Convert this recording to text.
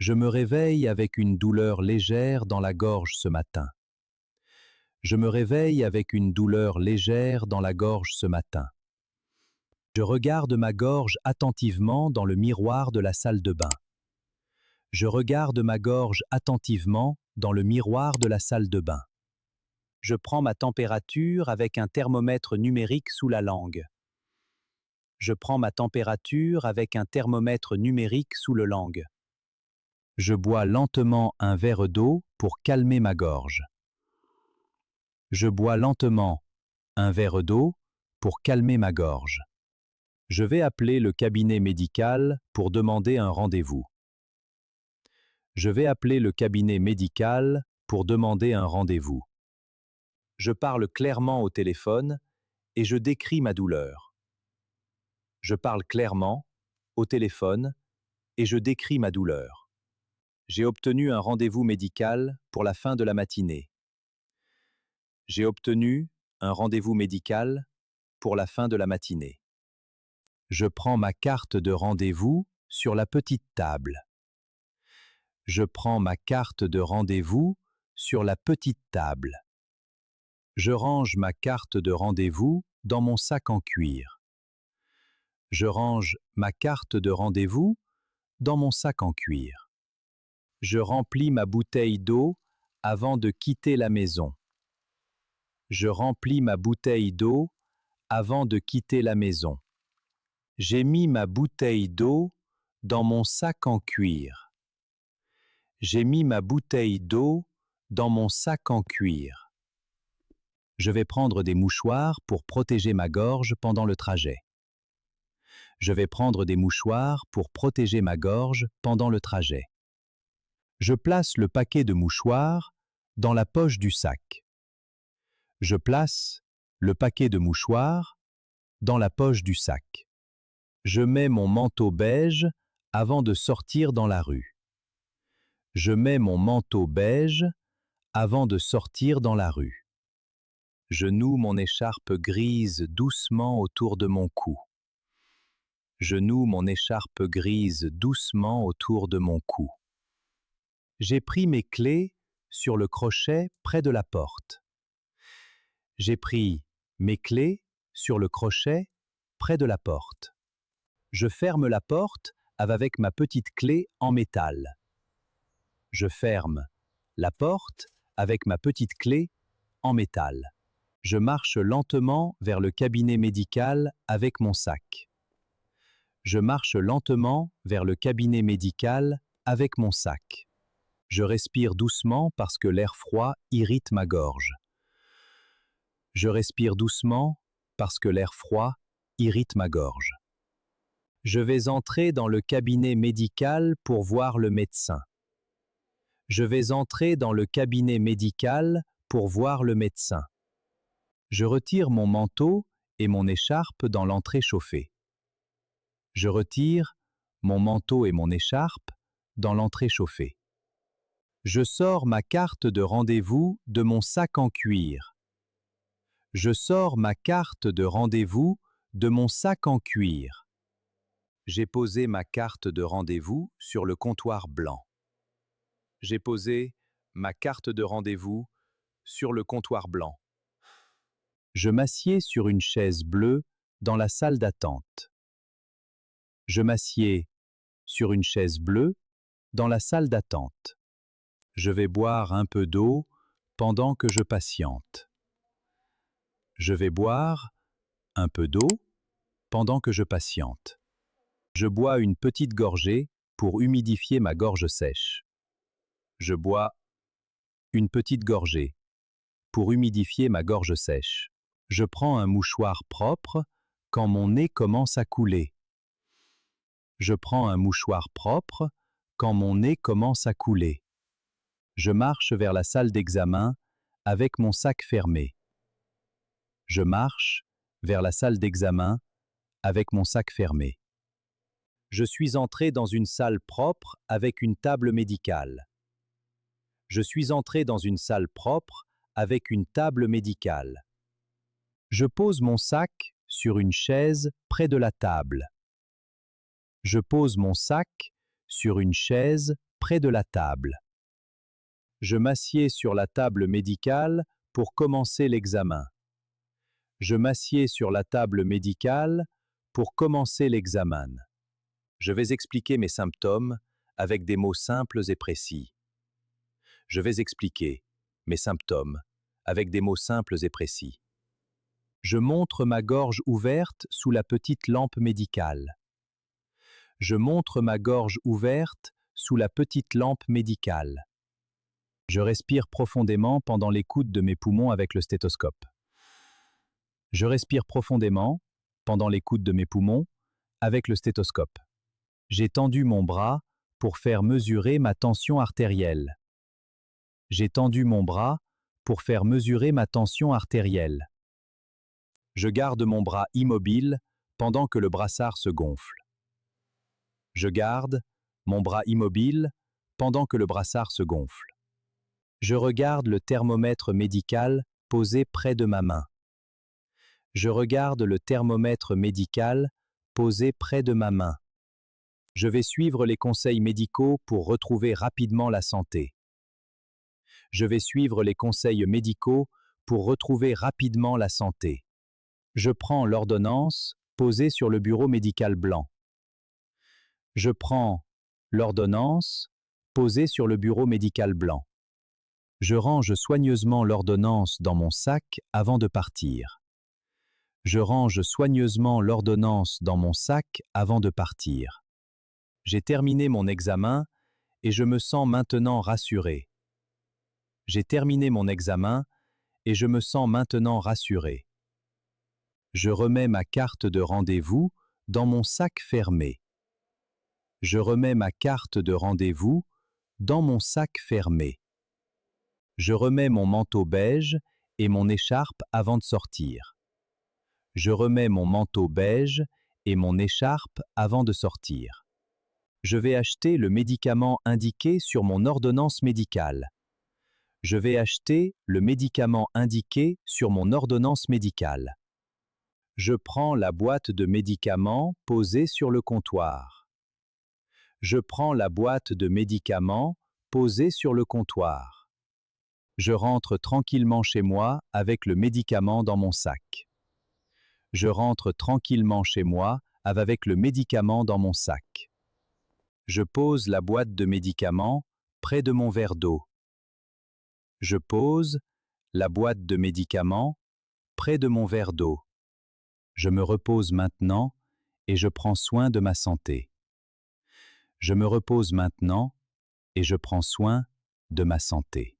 Je me réveille avec une douleur légère dans la gorge ce matin. Je me réveille avec une douleur légère dans la gorge ce matin. Je regarde ma gorge attentivement dans le miroir de la salle de bain. Je regarde ma gorge attentivement dans le miroir de la salle de bain. Je prends ma température avec un thermomètre numérique sous la langue. Je prends ma température avec un thermomètre numérique sous le langue. Je bois lentement un verre d'eau pour calmer ma gorge. Je bois lentement un verre d'eau pour calmer ma gorge. Je vais appeler le cabinet médical pour demander un rendez-vous. Je vais appeler le cabinet médical pour demander un rendez-vous. Je parle clairement au téléphone et je décris ma douleur. Je parle clairement au téléphone et je décris ma douleur. J'ai obtenu un rendez-vous médical pour la fin de la matinée. J'ai obtenu un rendez-vous médical pour la fin de la matinée. Je prends ma carte de rendez-vous sur la petite table. Je prends ma carte de rendez-vous sur la petite table. Je range ma carte de rendez-vous dans mon sac en cuir. Je range ma carte de rendez-vous dans mon sac en cuir. Je remplis ma bouteille d'eau avant de quitter la maison. Je remplis ma bouteille d'eau avant de quitter la maison. J'ai mis ma bouteille d'eau dans mon sac en cuir. J'ai mis ma bouteille d'eau dans mon sac en cuir. Je vais prendre des mouchoirs pour protéger ma gorge pendant le trajet. Je vais prendre des mouchoirs pour protéger ma gorge pendant le trajet. Je place le paquet de mouchoirs dans la poche du sac. Je place le paquet de mouchoirs dans la poche du sac. Je mets mon manteau beige avant de sortir dans la rue. Je mets mon manteau beige avant de sortir dans la rue. Je noue mon écharpe grise doucement autour de mon cou. Je noue mon écharpe grise doucement autour de mon cou. J'ai pris mes clés sur le crochet près de la porte. J'ai pris mes clés sur le crochet près de la porte. Je ferme la porte avec ma petite clé en métal. Je ferme la porte avec ma petite clé en métal. Je marche lentement vers le cabinet médical avec mon sac. Je marche lentement vers le cabinet médical avec mon sac. Je respire doucement parce que l'air froid irrite ma gorge. Je respire doucement parce que l'air froid irrite ma gorge. Je vais entrer dans le cabinet médical pour voir le médecin. Je vais entrer dans le cabinet médical pour voir le médecin. Je retire mon manteau et mon écharpe dans l'entrée chauffée. Je retire mon manteau et mon écharpe dans l'entrée chauffée. Je sors ma carte de rendez-vous de mon sac en cuir. Je sors ma carte de rendez-vous de mon sac en cuir. J'ai posé ma carte de rendez-vous sur le comptoir blanc. J'ai posé ma carte de rendez-vous sur le comptoir blanc. Je m'assieds sur une chaise bleue dans la salle d'attente. Je m'assieds sur une chaise bleue dans la salle d'attente. Je vais boire un peu d'eau pendant que je patiente. Je vais boire un peu d'eau pendant que je patiente. Je bois une petite gorgée pour humidifier ma gorge sèche. Je bois une petite gorgée pour humidifier ma gorge sèche. Je prends un mouchoir propre quand mon nez commence à couler. Je prends un mouchoir propre quand mon nez commence à couler. Je marche vers la salle d'examen avec mon sac fermé. Je marche vers la salle d'examen avec mon sac fermé. Je suis entré dans une salle propre avec une table médicale. Je suis entré dans une salle propre avec une table médicale. Je pose mon sac sur une chaise près de la table. Je pose mon sac sur une chaise près de la table. Je m'assieds sur la table médicale pour commencer l'examen. Je m'assieds sur la table médicale pour commencer l'examen. Je vais expliquer mes symptômes avec des mots simples et précis. Je vais expliquer mes symptômes avec des mots simples et précis. Je montre ma gorge ouverte sous la petite lampe médicale. Je montre ma gorge ouverte sous la petite lampe médicale. Je respire profondément pendant l'écoute de mes poumons avec le stéthoscope. Je respire profondément pendant l'écoute de mes poumons avec le stéthoscope. J'ai tendu mon bras pour faire mesurer ma tension artérielle. J'ai tendu mon bras pour faire mesurer ma tension artérielle. Je garde mon bras immobile pendant que le brassard se gonfle. Je garde mon bras immobile pendant que le brassard se gonfle. Je regarde le thermomètre médical posé près de ma main. Je regarde le thermomètre médical posé près de ma main. Je vais suivre les conseils médicaux pour retrouver rapidement la santé. Je vais suivre les conseils médicaux pour retrouver rapidement la santé. Je prends l'ordonnance posée sur le bureau médical blanc. Je prends l'ordonnance posée sur le bureau médical blanc. Je range soigneusement l'ordonnance dans mon sac avant de partir. Je range soigneusement l'ordonnance dans mon sac avant de partir. J'ai terminé mon examen et je me sens maintenant rassuré. J'ai terminé mon examen et je me sens maintenant rassuré. Je remets ma carte de rendez-vous dans mon sac fermé. Je remets ma carte de rendez-vous dans mon sac fermé. Je remets mon manteau beige et mon écharpe avant de sortir. Je remets mon manteau beige et mon écharpe avant de sortir. Je vais acheter le médicament indiqué sur mon ordonnance médicale. Je vais acheter le médicament indiqué sur mon ordonnance médicale. Je prends la boîte de médicaments posée sur le comptoir. Je prends la boîte de médicaments posée sur le comptoir. Je rentre tranquillement chez moi avec le médicament dans mon sac. Je rentre tranquillement chez moi avec le médicament dans mon sac. Je pose la boîte de médicaments près de mon verre d'eau. Je pose la boîte de médicaments près de mon verre d'eau. Je me repose maintenant et je prends soin de ma santé. Je me repose maintenant et je prends soin de ma santé.